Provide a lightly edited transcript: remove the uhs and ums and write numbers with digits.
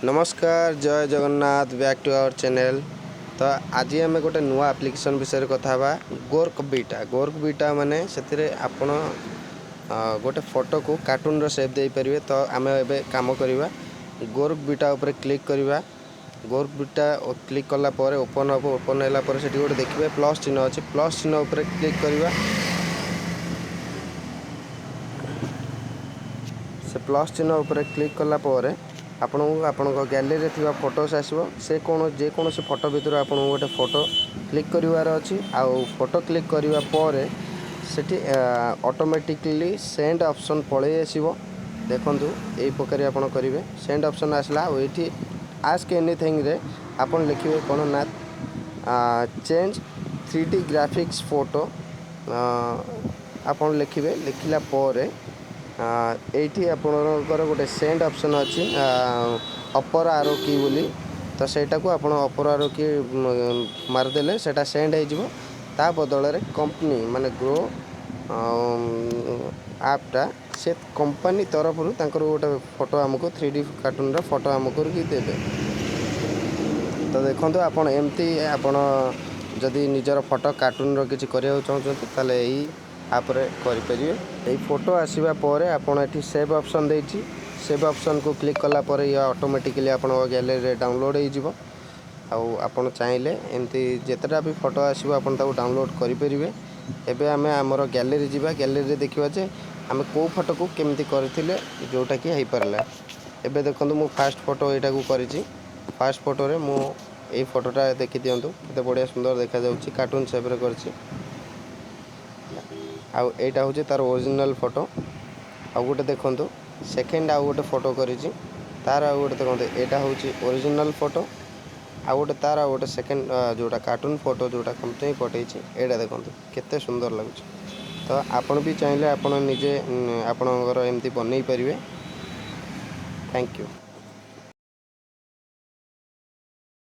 नमस्कार जय Jagannath back to our channel. तो आज आम गोटे नुआ एप्लिकेशन विषय कथा गोर्क बीटा माने से आपण गोटे फोटो को कार्टून रो शेप दे पारे। तो आम ए काम करवा गोर्क बीटा उपर क्लिक करवा। गोर्क बीटा क्लिक कला पर ओपन हम ओपन है से गोटे देखिए प्लस चिन्ह अच्छे प्लस चिन्ह उपर क्लिक करवा। से प्लस चिन्ह उपर क्लिक कला पर आपण गैलरी थी फोटोस आसो से जेकोसी फोटो भितर आपन गोटे फोटो क्लिक करार अच्छी आउ फोटो क्लिक करने पर सेठी ऑटोमेटिकली सेंड ऑप्शन पलि आसो। देखु यही प्रकार आपन करेंगे सेंड ऑप्शन आसला ये आस्क एनीथिंग रे आपन लिखिए कौन ना चेंज 3D ग्राफिक्स फोटो आपन लिखिए लिखला ये आपणकर गोटे सेंड ऑप्शन अच्छी अपर आरो की बोली तो सेटा को आपण अपर आरो की मारदेले सेटा सेंड हो बदल रे कंपनी माने ग्रो आपटा से कंपनी तरफ गोटे फोटो आमको 3D कार्टून रो फोटो आमको देवे। तो देखो आपन एमती आपन जदि निजर फोटो कार्टून रो किछि करिया चाहते ताले यही आपरे करें। यही फोटो आसवा पर आपड़ ये सेव ऑप्शन देती सेव ऑप्शन को क्लिक कला पर ये ऑटोमेटिकली आप गैलरी डाउनलोड हो आपन चाहिए एमती जितेटा भी फोटो आसो आप डाउनलोड करेंगे। एबे आमे आमर गैलरी जीवा गैलरी देखा जे आम कौ फोटो को केमती करथिले जोटा कि हो पारला। एबे देखो मु फास्ट फोटो यहाँ को करी फास्ट फोटो रे मु ए फोटोटा देखी दिंतु केते बढ़िया सुंदर देखा जाउची कार्टून शेप रे करछि। आउ एटा हूँ तार ओरिजिनल फोटो आउ गोटे देखो सेकेंड आउ गोटे फोटो करी तार आउ गोटे देखो यहाँ हूँ ओरिजिनल फोटो आउ गोटे तार आउ गोटे सेकेंड जोटा कार्टून फोटो जोटा कंपनी पठे यहाँ देखो केते सुंदर लगुच। तो आपण भी चाहिए आपण निजे आपणकर एमती बनई पारे। Thank you.